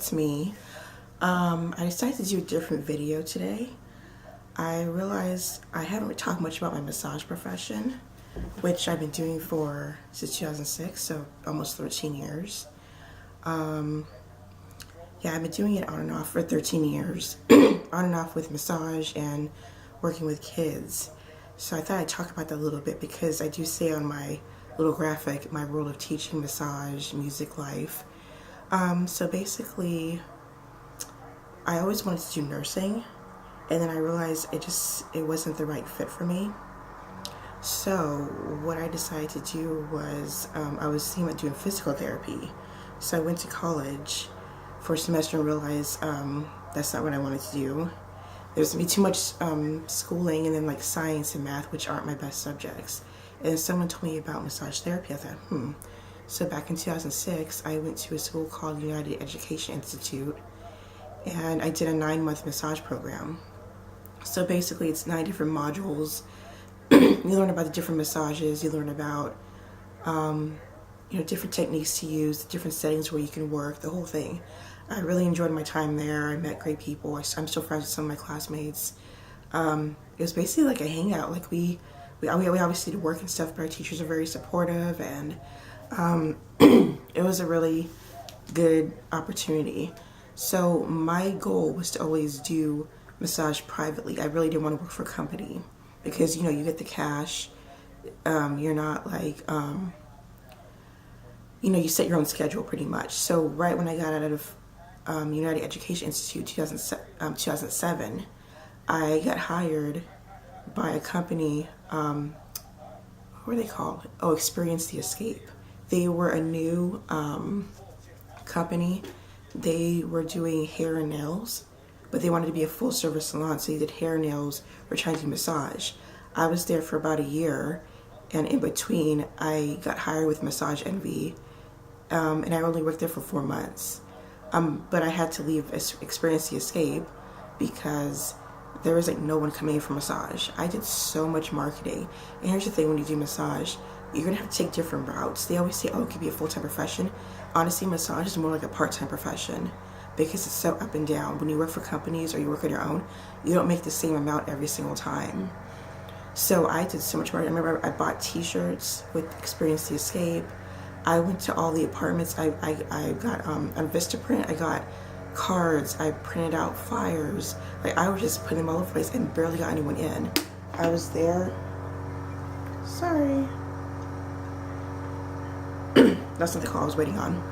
it's me. I decided to do a different video today. I realized I haven't really talked much about my massage profession, which I've been doing since 2006, so almost 13 years. Yeah, I've been doing it on and off for 13 years, on and off with massage and working with kids. So I thought I'd talk about that a little bit because I do say on my little graphic my role of teaching massage, music, life. So basically, I always wanted to do nursing, and then I realized it wasn't the right fit for me. So what I decided to do was I was thinking about doing physical therapy. So I went to college for a semester and realized that's not what I wanted to do. There's gonna be too much schooling and then like science and math, which aren't my best subjects. And someone told me about massage therapy. I thought, So back in 2006, I went to a school called United Education Institute, and I did a 9-month massage program. So basically it's 9 different modules. You learn about the different massages, you learn about different techniques to use, different settings where you can work, the whole thing. I really enjoyed my time there. I met great people. I'm still friends with some of my classmates. It was basically like a hangout. Like we obviously did work and stuff, but our teachers are very supportive, and it was a really good opportunity. So my goal was to always do massage privately. I really didn't want to work for a company because you get the cash. You're not like you set your own schedule pretty much. So right when I got out of United Education Institute 2007, I got hired by a company, what were they called? Oh, Experience the Escape. They were a new company. They were doing hair and nails, but they wanted to be a full service salon, so they did hair, nails, or trying to do massage. I was there for about a year, and in between I got hired with Massage Envy, and I only worked there for 4 months. But I had to leave Experience the Escape because there was like no one coming in for massage. I did so much marketing. And here's the thing, when you do massage, you're gonna have to take different routes. They always say, oh, it could be a full-time profession. Honestly, massage is more like a part-time profession because it's so up and down. When you work for companies or you work on your own, you don't make the same amount every single time. So I did so much marketing. I remember I bought t-shirts with Experience the Escape. I went to all the apartments. I got on Vistaprint. I got cards. I printed out flyers. Like I was just putting them all over the place and barely got anyone in. I was there. Sorry. That's not the call I was waiting on.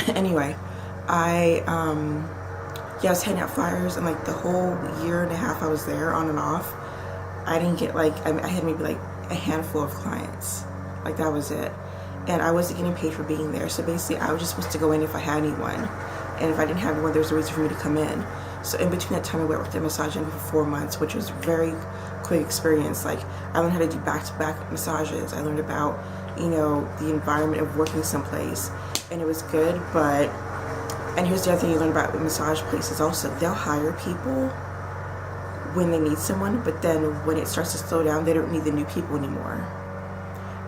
Anyway, I was handing out flyers, and like the whole year and a half I was there on and off, I didn't get I had maybe like a handful of clients. Like that was it. And I wasn't getting paid for being there. So basically I was just supposed to go in if I had anyone. And if I didn't have anyone, there was a reason for me to come in. So in between that time I worked at Massage Envy for 4 months, which was a very quick experience. Like I learned how to do back-to-back massages. I learned about, the environment of working someplace. And it was good, and here's the other thing you learn about massage places also. They'll hire people when they need someone, but then when it starts to slow down, they don't need the new people anymore.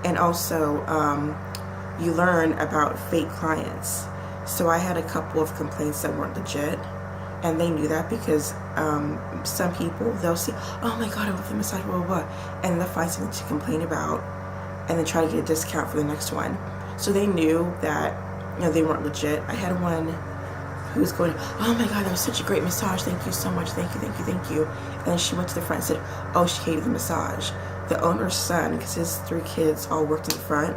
And also, you learn about fake clients. So I had a couple of complaints that weren't legit, and they knew that because some people, they'll say, oh my God, I love the massage, blah, blah, blah, and they'll find something to complain about and then try to get a discount for the next one. So they knew that, they weren't legit. I had one who was going, oh my God, that was such a great massage. Thank you so much. Thank you, thank you, thank you. And then she went to the front and said, oh, she hated the massage. The owner's son, because his 3 kids all worked in the front,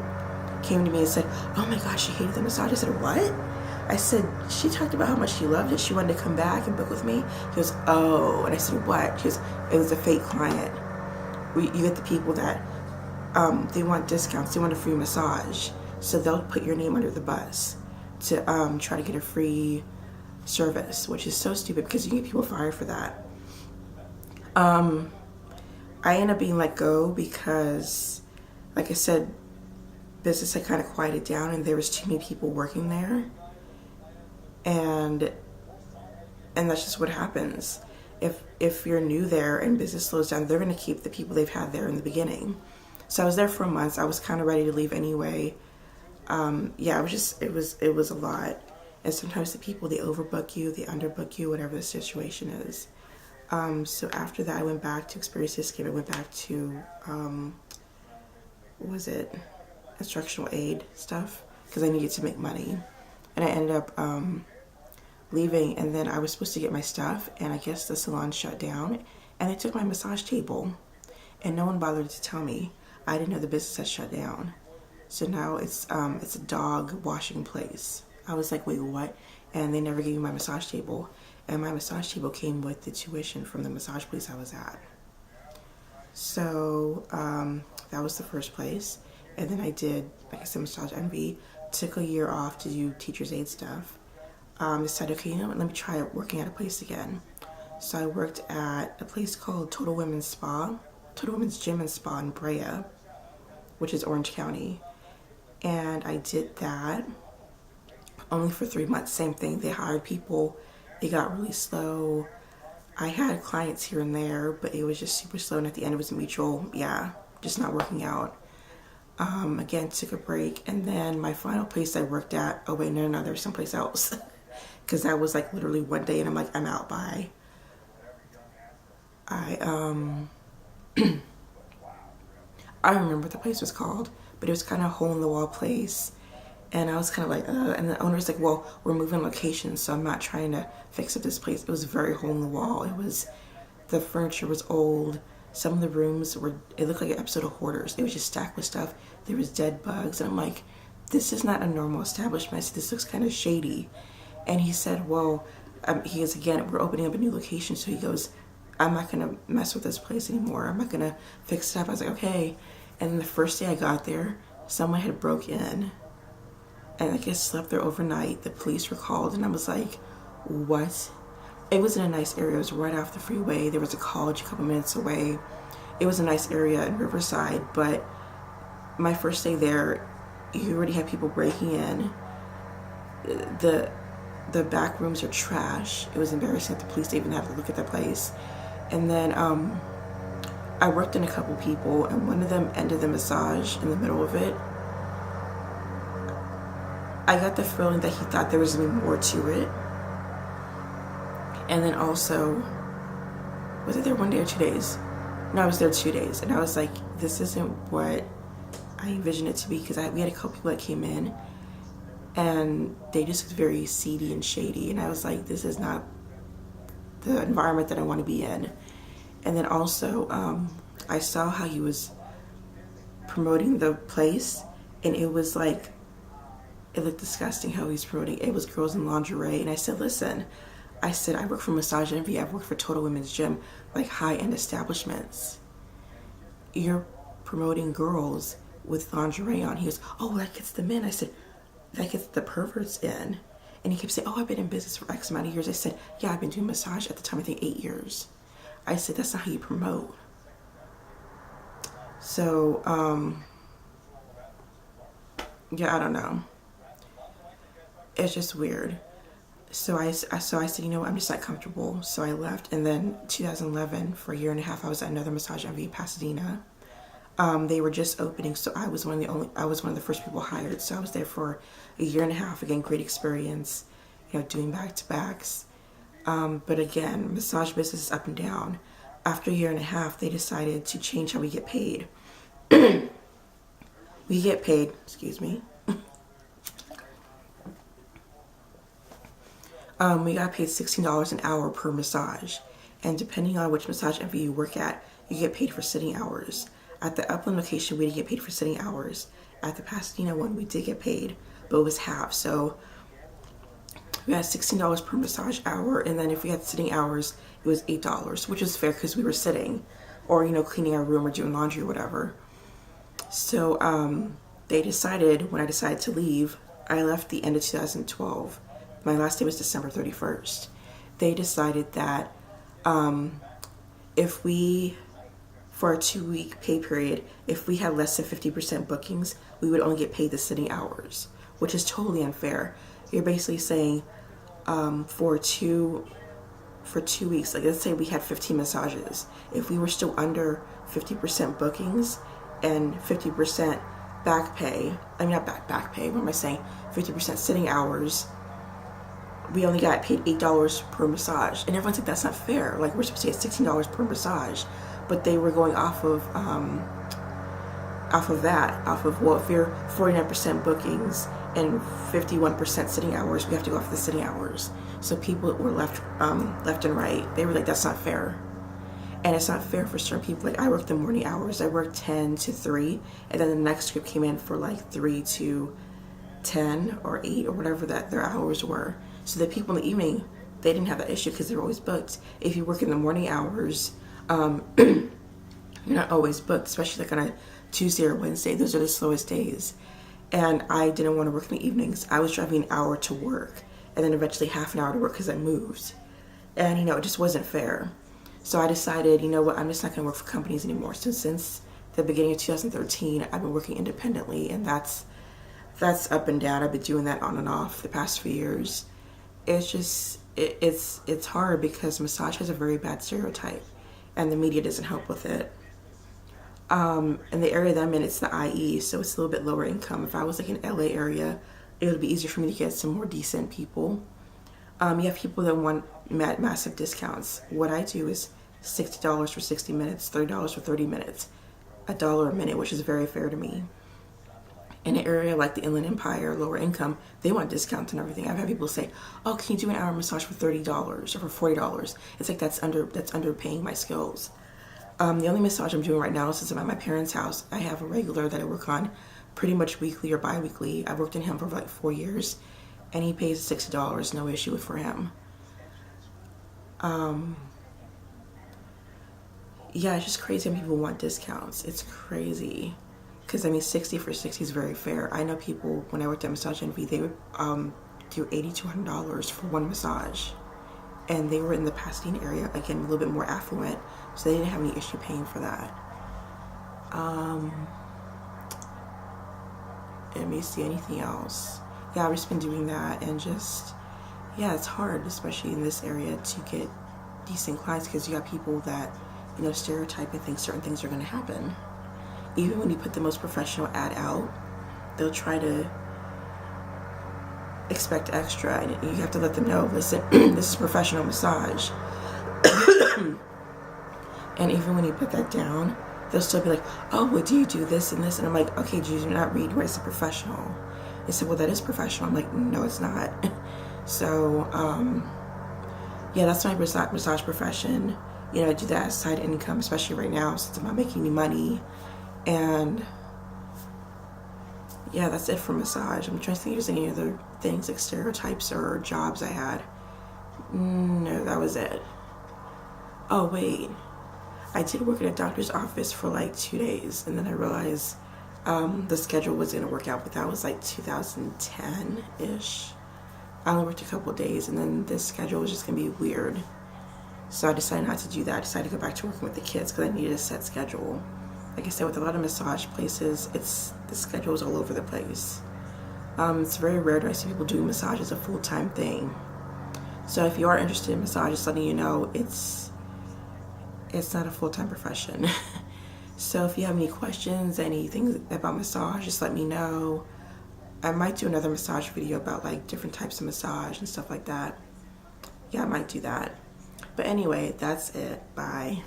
came to me and said, oh my God, she hated the massage. I said, what? I said, she talked about how much she loved it. She wanted to come back and book with me. He goes, oh. And I said, what? He goes, it was a fake client. You get the people that, they want discounts. They want a free massage. So they'll put your name under the bus to try to get a free service, which is so stupid because you get people fired for that. I ended up being let go because, like I said, business had kind of quieted down and there was too many people working there. And that's just what happens. If you're new there and business slows down, they're going to keep the people they've had there in the beginning. So I was there for months. I was kind of ready to leave anyway. It was a lot. And sometimes the people, they overbook you, they underbook you, whatever the situation is. So after that, I went back to experience this game. I went back to, what was it? Instructional aid stuff, because I needed to make money. And I ended up leaving, and then I was supposed to get my stuff, and I guess the salon shut down, and they took my massage table, and no one bothered to tell me. I didn't know the business had shut down. So now it's a dog washing place. I was like, wait, what? And they never gave me my massage table. And my massage table came with the tuition from the massage place I was at. So that was the first place. And then I did, like I said, Massage Envy. Took a year off to do teacher's aid stuff. Decided, okay, you know what, let me try working at a place again. So I worked at a place called Total Women's Gym and Spa in Brea, which is Orange County. And I did that only for 3 months. Same thing, they hired people. It got really slow. I had clients here and there, but it was just super slow, and at the end it was mutual, just not working out. Again, took a break, and then my final place I worked at, oh wait, no, there's someplace else. Because that was like literally one day, and I'm like, I'm out, bye. I remember what the place was called, but it was kind of a hole-in-the-wall place. And I was kind of like, and the owner's like, well, we're moving locations, so I'm not trying to fix up this place. It was very hole-in-the-wall. The furniture was old. Some of the rooms it looked like an episode of Hoarders. It was just stacked with stuff. There was dead bugs. And I'm like, this is not a normal establishment. I said, this looks kind of shady. And he said, well, he goes, again, we're opening up a new location. So he goes, I'm not going to mess with this place anymore. I'm not going to fix it up. I was like, okay. And then the first day I got there, someone had broke in. And I guess slept there overnight. The police were called, and I was like, what? It was in a nice area. It was right off the freeway. There was a college a couple minutes away. It was a nice area in Riverside, but my first day there, you already had people breaking in. The back rooms are trash. It was embarrassing that the police even had to look at that place. And then I worked in a couple people, and one of them ended the massage in the middle of it. I got the feeling that he thought there was going to be more to it. And then also, was it there one day or 2 days? No, I was there 2 days. And I was like, this isn't what I envisioned it to be, because we had a couple people that came in, and they just looked very seedy and shady. And I was like, this is not the environment that I want to be in. And then also, I saw how he was promoting the place, and it was like, it looked disgusting how he's promoting. It was girls in lingerie. And I said, listen, I work for Massage Envy. I've worked for Total Women's Gym, like high-end establishments. You're promoting girls with lingerie on. He goes, oh, that gets the men. I said, that gets the perverts in. And he kept saying, oh, I've been in business for X amount of years. I said, yeah, I've been doing massage at the time, I think 8 years. I said, that's not how you promote. So, yeah, I don't know. It's just weird. So I said, you know what, I'm just not comfortable. So I left, and then 2011, for a year and a half, I was at another Massage Envy in Pasadena. They were just opening, so I was one of the first people hired. So I was there for a year and a half. Again, great experience, doing back-to-backs. But again, massage business is up and down. After a year and a half, they decided to change how we get paid. We get paid, excuse me. We got paid $16 an hour per massage. And depending on which Massage Envy you work at, you get paid for sitting hours. At the Upland location, we didn't get paid for sitting hours. At the Pasadena one, we did get paid, but it was half. So we had $16 per massage hour, and then if we had sitting hours, it was $8, which was fair because we were sitting, or cleaning our room or doing laundry or whatever. So they decided, when I decided to leave, I left the end of 2012. My last day was December 31st. They decided that if we, for a 2-week pay period, if we had less than 50% bookings, we would only get paid the sitting hours, which is totally unfair. You're basically saying for 2 weeks, like let's say we had 15 massages. If we were still under 50% bookings and 50% back pay, I mean not back pay, what am I saying? 50% sitting hours, we only got paid $8 per massage, and everyone's like, that's not fair. Like, we're supposed to get $16 per massage, but they were going off of well, if you're 49% bookings and 51% sitting hours, we have to go off of the sitting hours. So people were left and right. They were like, that's not fair. And it's not fair for certain people. Like, I worked the morning hours. I worked 10 to 3, and then the next group came in for like 3 to 10 or 8 or whatever that their hours were. So the people in the evening, they didn't have that issue because they were always booked. If you work in the morning hours, you're not always booked, especially like on a Tuesday or Wednesday. Those are the slowest days. And I didn't want to work in the evenings. I was driving an hour to work and then eventually half an hour to work because I moved. And, it just wasn't fair. So I decided, you know what, I'm just not going to work for companies anymore. So since the beginning of 2013, I've been working independently, and that's up and down. I've been doing that on and off the past few years. It's just, it's hard because massage has a very bad stereotype, and the media doesn't help with it. In the area that I'm in, it's the IE, so it's a little bit lower income. If I was like in LA area, it would be easier for me to get some more decent people. You have people that want massive discounts. What I do is $60 for 60 minutes, $30 for 30 minutes, $1 a minute, which is very fair to me. In an area like the Inland Empire, lower income, they want discounts and everything. I've had people say, "Oh, can you do an hour massage for $30 or for $40?" It's like that's underpaying my skills. The only massage I'm doing right now is since I'm at my parents' house. I have a regular that I work on pretty much weekly or bi-weekly. I've worked in him for like 4 years, and he pays $60, no issue for him. Yeah, it's just crazy when people want discounts. It's crazy. Because, 60 for 60 is very fair. I know people, when I worked at Massage Envy, they would do $80 to $100 for one massage. And they were in the Pasadena area, again, a little bit more affluent, so they didn't have any issue paying for that. Let me see anything else. Yeah, I've just been doing that, and just, yeah, it's hard, especially in this area, to get decent clients because you got people that, stereotype and think certain things are going to happen. Even when you put the most professional ad out, they'll try to expect extra, and you have to let them know, listen, this is professional massage. And even when you put that down, they'll still be like, oh, well, do you do this and this? And I'm like, okay, do you not read where it's a professional? They said, well, that is professional. I'm like, no, it's not. So, yeah, that's my massage profession. I do that as side income, especially right now since I'm not making any money. And yeah, that's it for massage. I'm trying to think if there's any other things like stereotypes or jobs I had. No, that was it. Oh, wait. I did work at a doctor's office for like 2 days, and then I realized the schedule was going to work out, but that was like 2010-ish. I only worked a couple of days, and then this schedule was just going to be weird. So I decided not to do that. I decided to go back to working with the kids because I needed a set schedule. Like I said, with a lot of massage places, the schedule is all over the place. It's very rare that I see people do massage as a full-time thing. So if you are interested in massage, just letting you know, it's not a full-time profession. So if you have any questions, anything about massage, just let me know. I might do another massage video about like different types of massage and stuff like that. Yeah, I might do that. But anyway, that's it. Bye.